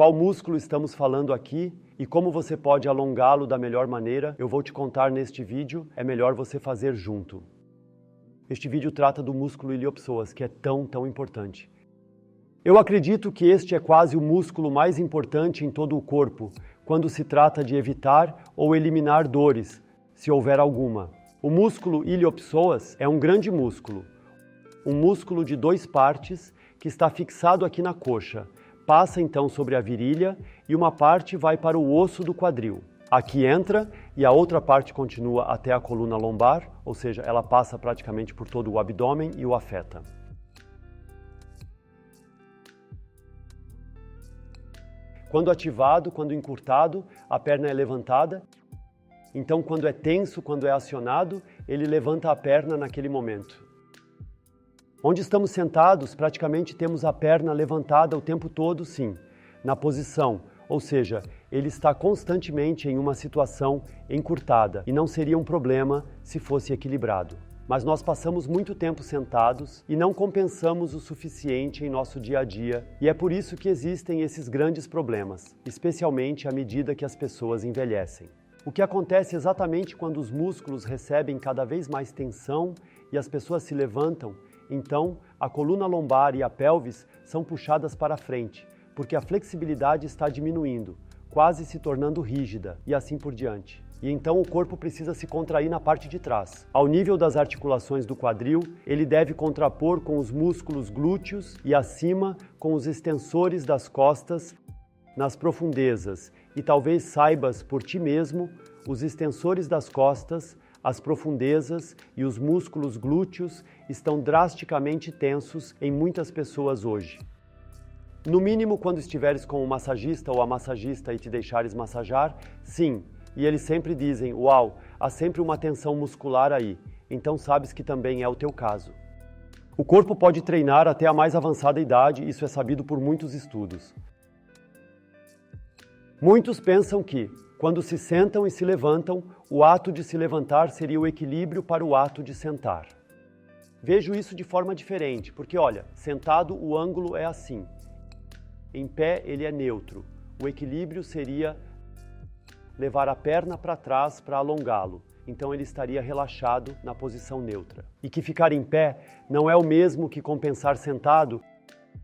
qual músculo estamos falando aqui e como você pode alongá-lo da melhor maneira, eu vou te contar neste vídeo, é melhor você fazer junto. Este vídeo trata do músculo iliopsoas, que é tão importante. Eu acredito que este é quase o músculo mais importante em todo o corpo, quando se trata de evitar ou eliminar dores, se houver alguma. O músculo iliopsoas é um grande músculo, um músculo de 2 partes que está fixado aqui na coxa. Passa então sobre a virilha e uma parte vai para o osso do quadril. Aqui entra e a outra parte continua até a coluna lombar, ou seja, ela passa praticamente por todo o abdômen e o afeta. Quando ativado, quando encurtado, a perna é levantada. Então, quando é tenso, quando é acionado, ele levanta a perna naquele momento. Onde estamos sentados, praticamente temos a perna levantada o tempo todo, sim, na posição, ou seja, ele está constantemente em uma situação encurtada e não seria um problema se fosse equilibrado. Mas nós passamos muito tempo sentados e não compensamos o suficiente em nosso dia a dia, e é por isso que existem esses grandes problemas, especialmente à medida que as pessoas envelhecem. O que acontece exatamente quando os músculos recebem cada vez mais tensão e as pessoas se levantam, então a coluna lombar e a pelvis são puxadas para frente, porque a flexibilidade está diminuindo, quase se tornando rígida e assim por diante. E então o corpo precisa se contrair na parte de trás. Ao nível das articulações do quadril, ele deve contrapor com os músculos glúteos e acima com os extensores das costas nas profundezas. E talvez saibas por ti mesmo, os extensores das costas, as profundezas e os músculos glúteos estão drasticamente tensos em muitas pessoas hoje. No mínimo quando estiveres com o massagista ou a massagista e te deixares massajar, sim. E eles sempre dizem, uau, há sempre uma tensão muscular aí, então sabes que também é o teu caso. O corpo pode treinar até a mais avançada idade, isso é sabido por muitos estudos. Muitos pensam que, quando se sentam e se levantam, o ato de se levantar seria o equilíbrio para o ato de sentar. Vejo isso de forma diferente, porque olha, sentado o ângulo é assim, em pé ele é neutro, o equilíbrio seria levar a perna para trás para alongá-lo, então ele estaria relaxado na posição neutra. E que ficar em pé não é o mesmo que compensar sentado.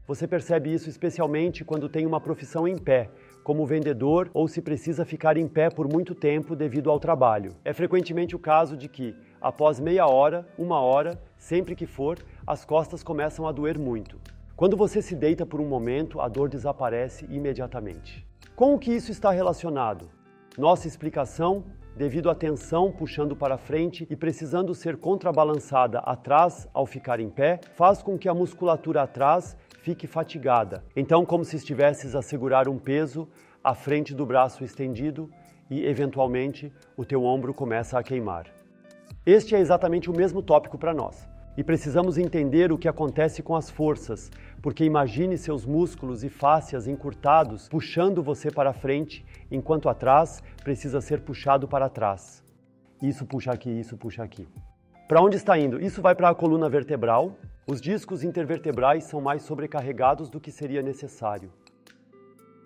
Você percebe isso especialmente quando tem uma profissão em pé, como vendedor ou se precisa ficar em pé por muito tempo devido ao trabalho. É frequentemente o caso de que, após meia hora, 1 hora, sempre que for, as costas começam a doer muito. Quando você se deita por um momento, a dor desaparece imediatamente. Com o que isso está relacionado? Nossa explicação, devido à tensão puxando para frente e precisando ser contrabalançada atrás ao ficar em pé, faz com que a musculatura atrás fique fatigada. Então, como se estivesses a segurar um peso à frente do braço estendido e, eventualmente, o teu ombro começa a queimar. Este é exatamente o mesmo tópico para nós. E precisamos entender o que acontece com as forças, porque imagine seus músculos e fáscias encurtados puxando você para frente, enquanto atrás precisa ser puxado para trás. Isso puxa aqui, isso puxa aqui. Para onde está indo? Isso vai para a coluna vertebral. Os discos intervertebrais são mais sobrecarregados do que seria necessário.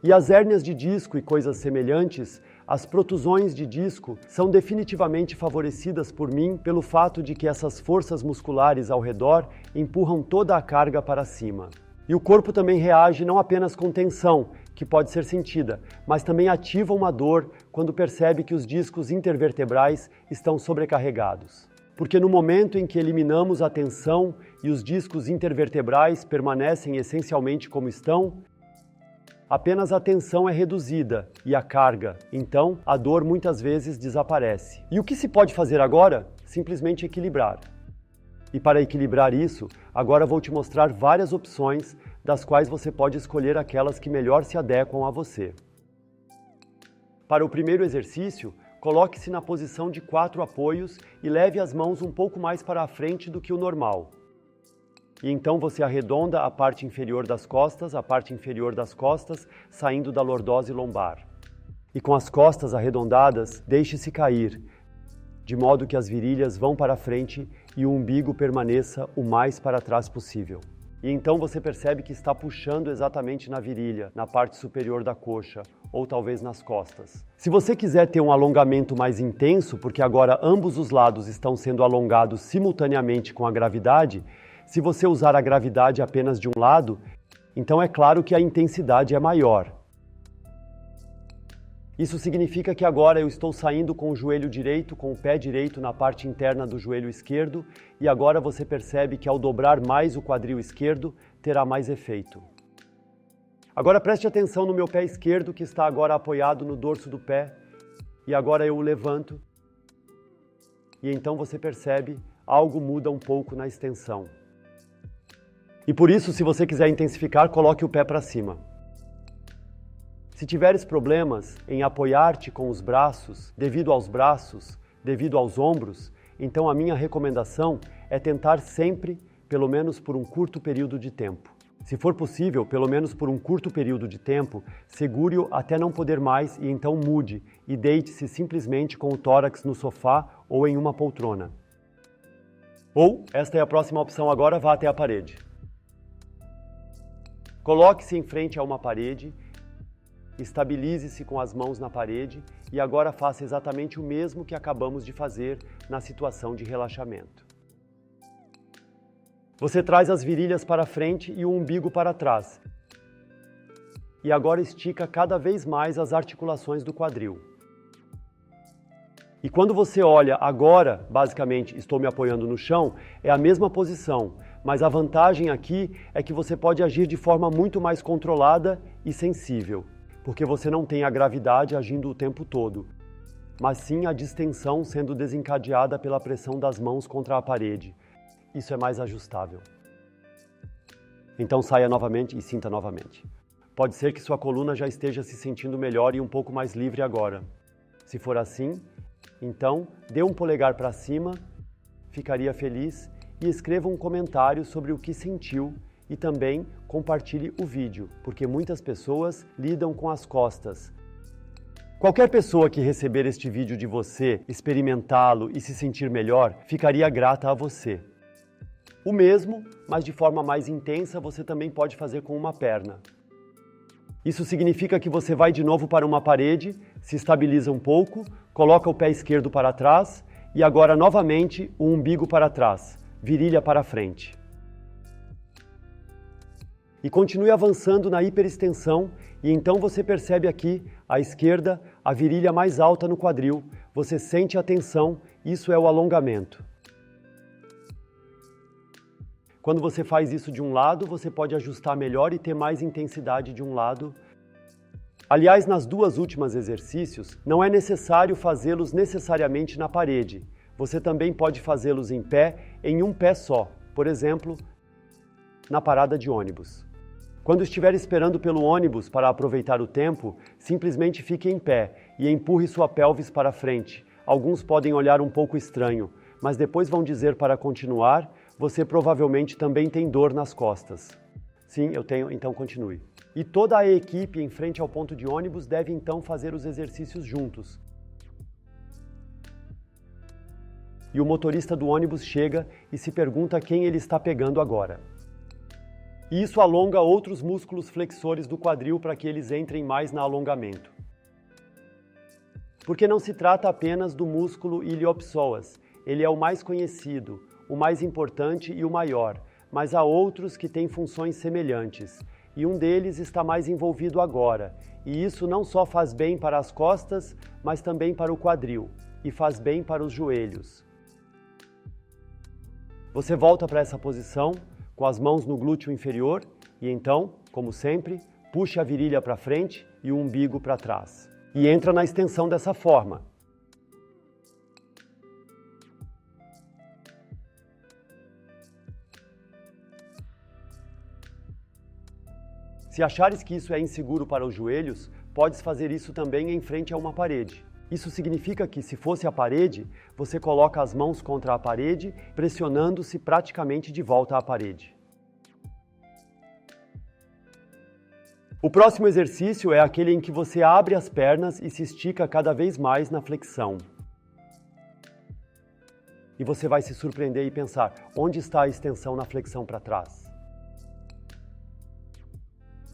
E as hérnias de disco e coisas semelhantes, as protusões de disco, são definitivamente favorecidas por mim pelo fato de que essas forças musculares ao redor empurram toda a carga para cima. E o corpo também reage não apenas com tensão, que pode ser sentida, mas também ativa uma dor quando percebe que os discos intervertebrais estão sobrecarregados. Porque no momento em que eliminamos a tensão e os discos intervertebrais permanecem essencialmente como estão, apenas a tensão é reduzida e a carga, então a dor muitas vezes desaparece. E o que se pode fazer agora? Simplesmente equilibrar. E para equilibrar isso, agora vou te mostrar várias opções, das quais você pode escolher aquelas que melhor se adequam a você. Para o primeiro exercício, coloque-se na posição de 4 apoios e leve as mãos um pouco mais para a frente do que o normal. E então você arredonda a parte inferior das costas, saindo da lordose lombar. E com as costas arredondadas, deixe-se cair, de modo que as virilhas vão para frente e o umbigo permaneça o mais para trás possível. E então você percebe que está puxando exatamente na virilha, na parte superior da coxa, ou talvez nas costas. Se você quiser ter um alongamento mais intenso, porque agora ambos os lados estão sendo alongados simultaneamente com a gravidade, se você usar a gravidade apenas de um lado, então é claro que a intensidade é maior. Isso significa que agora eu estou saindo com o joelho direito, com o pé direito na parte interna do joelho esquerdo, e agora você percebe que ao dobrar mais o quadril esquerdo, terá mais efeito. Agora preste atenção no meu pé esquerdo, que está agora apoiado no dorso do pé, e agora eu o levanto, e então você percebe, algo muda um pouco na extensão. E por isso, se você quiser intensificar, coloque o pé para cima. Se tiveres problemas em apoiar-te com os braços, devido aos ombros, então a minha recomendação é tentar sempre, pelo menos por um curto período de tempo. Se for possível, pelo menos por um curto período de tempo, segure-o até não poder mais e então mude e deite-se simplesmente com o tórax no sofá ou em uma poltrona. Ou, esta é a próxima opção agora, vá até a parede. Coloque-se em frente a uma parede, estabilize-se com as mãos na parede e agora faça exatamente o mesmo que acabamos de fazer na situação de relaxamento. Você traz as virilhas para frente e o umbigo para trás. E agora estica cada vez mais as articulações do quadril. E quando você olha agora, basicamente estou me apoiando no chão, é a mesma posição, mas a vantagem aqui é que você pode agir de forma muito mais controlada e sensível, porque você não tem a gravidade agindo o tempo todo, mas sim a distensão sendo desencadeada pela pressão das mãos contra a parede. Isso é mais ajustável. Então saia novamente e sinta novamente. Pode ser que sua coluna já esteja se sentindo melhor e um pouco mais livre agora. Se for assim, então dê um polegar para cima, ficaria feliz, e escreva um comentário sobre o que sentiu e também compartilhe o vídeo, porque muitas pessoas lidam com as costas. Qualquer pessoa que receber este vídeo de você, experimentá-lo e se sentir melhor, ficaria grata a você. O mesmo, mas de forma mais intensa, você também pode fazer com uma perna. Isso significa que você vai de novo para uma parede, se estabiliza um pouco, coloca o pé esquerdo para trás e agora novamente o umbigo para trás, virilha para frente. E continue avançando na hiperextensão e então você percebe aqui, à esquerda, a virilha mais alta no quadril. Você sente a tensão, isso é o alongamento. Quando você faz isso de um lado, você pode ajustar melhor e ter mais intensidade de um lado. Aliás, nas duas últimas exercícios, não é necessário fazê-los necessariamente na parede. Você também pode fazê-los em pé, em um pé só. Por exemplo, na parada de ônibus. Quando estiver esperando pelo ônibus para aproveitar o tempo, simplesmente fique em pé e empurre sua pelvis para frente. Alguns podem olhar um pouco estranho, mas depois vão dizer para continuar. Você provavelmente também tem dor nas costas. Sim, eu tenho, então continue. E toda a equipe em frente ao ponto de ônibus deve então fazer os exercícios juntos. E o motorista do ônibus chega e se pergunta quem ele está pegando agora. E isso alonga outros músculos flexores do quadril para que eles entrem mais no alongamento. Porque não se trata apenas do músculo iliopsoas, ele é o mais conhecido, o mais importante e o maior, mas há outros que têm funções semelhantes, e um deles está mais envolvido agora, e isso não só faz bem para as costas, mas também para o quadril, e faz bem para os joelhos. Você volta para essa posição, com as mãos no glúteo inferior, e então, como sempre, puxe a virilha para frente e o umbigo para trás. E entra na extensão dessa forma. Se achares que isso é inseguro para os joelhos, podes fazer isso também em frente a uma parede. Isso significa que, se fosse a parede, você coloca as mãos contra a parede, pressionando-se praticamente de volta à parede. O próximo exercício é aquele em que você abre as pernas e se estica cada vez mais na flexão. E você vai se surpreender e pensar, onde está a extensão na flexão para trás?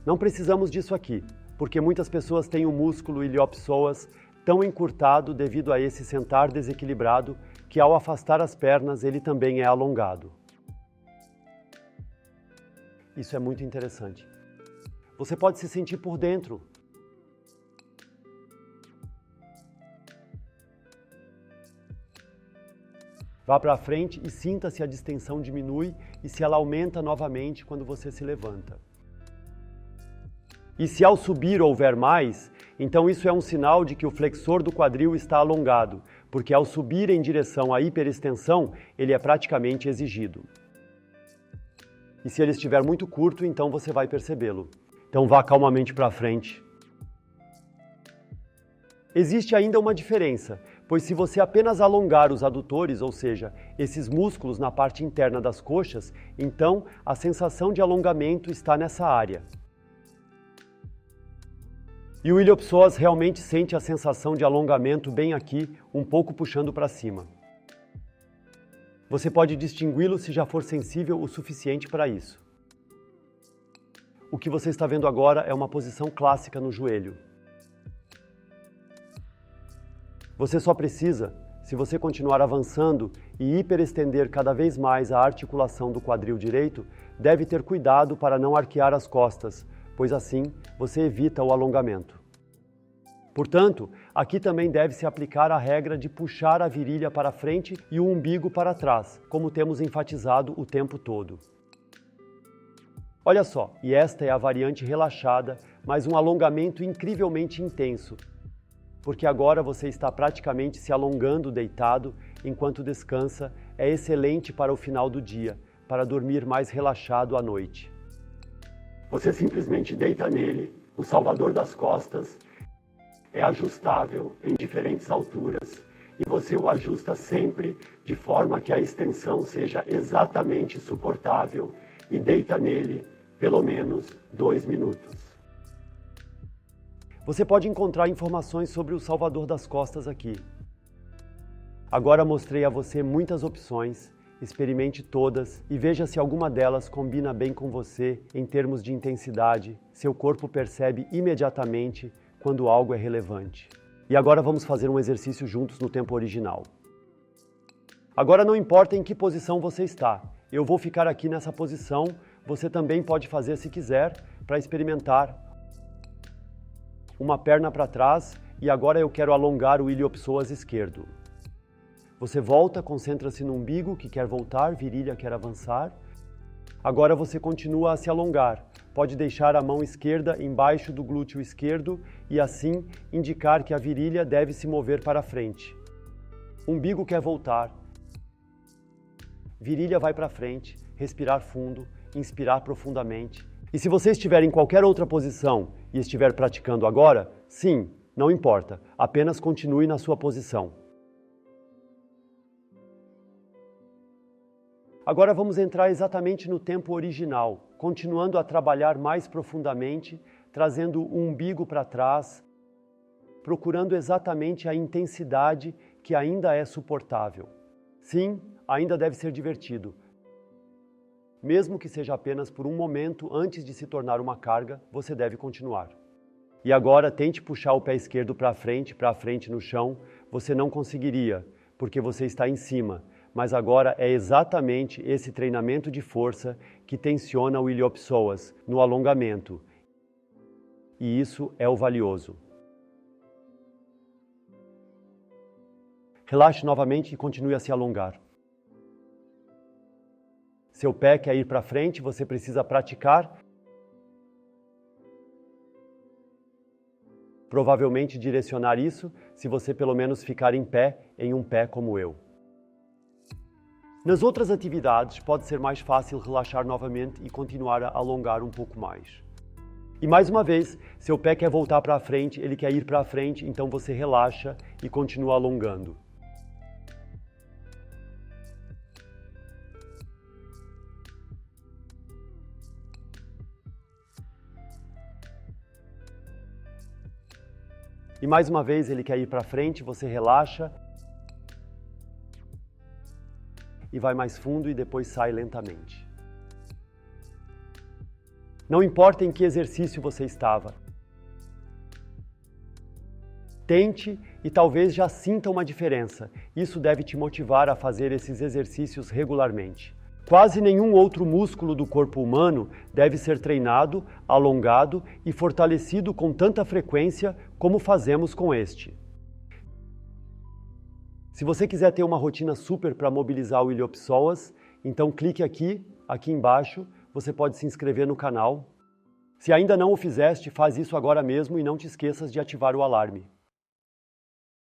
Não precisamos disso aqui, porque muitas pessoas têm o músculo iliopsoas tão encurtado devido a esse sentar desequilibrado que ao afastar as pernas ele também é alongado. Isso é muito interessante. Você pode se sentir por dentro. Vá para frente e sinta se a distensão diminui e se ela aumenta novamente quando você se levanta. E se ao subir houver mais, então isso é um sinal de que o flexor do quadril está alongado, porque ao subir em direção à hiperextensão, ele é praticamente exigido. E se ele estiver muito curto, então você vai percebê-lo. Então vá calmamente para frente. Existe ainda uma diferença, pois se você apenas alongar os adutores, ou seja, esses músculos na parte interna das coxas, então a sensação de alongamento está nessa área. E o iliopsoas realmente sente a sensação de alongamento bem aqui, um pouco puxando para cima. Você pode distingui-lo se já for sensível o suficiente para isso. O que você está vendo agora é uma posição clássica no joelho. Você só precisa, se você continuar avançando e hiperestender cada vez mais a articulação do quadril direito, deve ter cuidado para não arquear as costas, pois assim você evita o alongamento. Portanto, aqui também deve-se aplicar a regra de puxar a virilha para frente e o umbigo para trás, como temos enfatizado o tempo todo. Olha só, e esta é a variante relaxada, mas um alongamento incrivelmente intenso, porque agora você está praticamente se alongando deitado enquanto descansa, é excelente para o final do dia, para dormir mais relaxado à noite. Você simplesmente deita nele, o salvador das costas é ajustável em diferentes alturas e você o ajusta sempre de forma que a extensão seja exatamente suportável e deita nele pelo menos 2 minutos. Você pode encontrar informações sobre o salvador das costas aqui. Agora mostrei a você muitas opções, experimente todas e veja se alguma delas combina bem com você em termos de intensidade, seu corpo percebe imediatamente quando algo é relevante. E agora vamos fazer um exercício juntos no tempo original. Agora não importa em que posição você está, eu vou ficar aqui nessa posição, você também pode fazer se quiser para experimentar. Uma perna para trás e agora eu quero alongar o iliopsoas esquerdo. Você volta, concentra-se no umbigo que quer voltar, virilha quer avançar. Agora você continua a se alongar. Pode deixar a mão esquerda embaixo do glúteo esquerdo e assim indicar que a virilha deve se mover para frente. Umbigo quer voltar. Virilha vai para frente, respirar fundo, inspirar profundamente. E se você estiver em qualquer outra posição e estiver praticando agora, sim, não importa, apenas continue na sua posição. Agora vamos entrar exatamente no tempo original, continuando a trabalhar mais profundamente, trazendo o umbigo para trás, procurando exatamente a intensidade que ainda é suportável. Sim, ainda deve ser divertido. Mesmo que seja apenas por um momento antes de se tornar uma carga, você deve continuar. E agora tente puxar o pé esquerdo para frente no chão. Você não conseguiria, porque você está em cima. Mas agora é exatamente esse treinamento de força que tensiona o iliopsoas no alongamento. E isso é o valioso. Relaxe novamente e continue a se alongar. Seu pé quer ir para frente, você precisa praticar. Provavelmente direcionar isso, se você pelo menos ficar em pé, em um pé como eu. Nas outras atividades, pode ser mais fácil relaxar novamente e continuar a alongar um pouco mais. E mais uma vez, seu pé quer voltar para frente, ele quer ir para frente, então você relaxa e continua alongando. E mais uma vez ele quer ir para frente, você relaxa e vai mais fundo e depois sai lentamente. Não importa em que exercício você estava. Tente e talvez já sinta uma diferença. Isso deve te motivar a fazer esses exercícios regularmente. Quase nenhum outro músculo do corpo humano deve ser treinado, alongado e fortalecido com tanta frequência como fazemos com este. Se você quiser ter uma rotina super para mobilizar o iliopsoas, então clique aqui embaixo, você pode se inscrever no canal. Se ainda não o fizeste, faz isso agora mesmo e não te esqueças de ativar o alarme.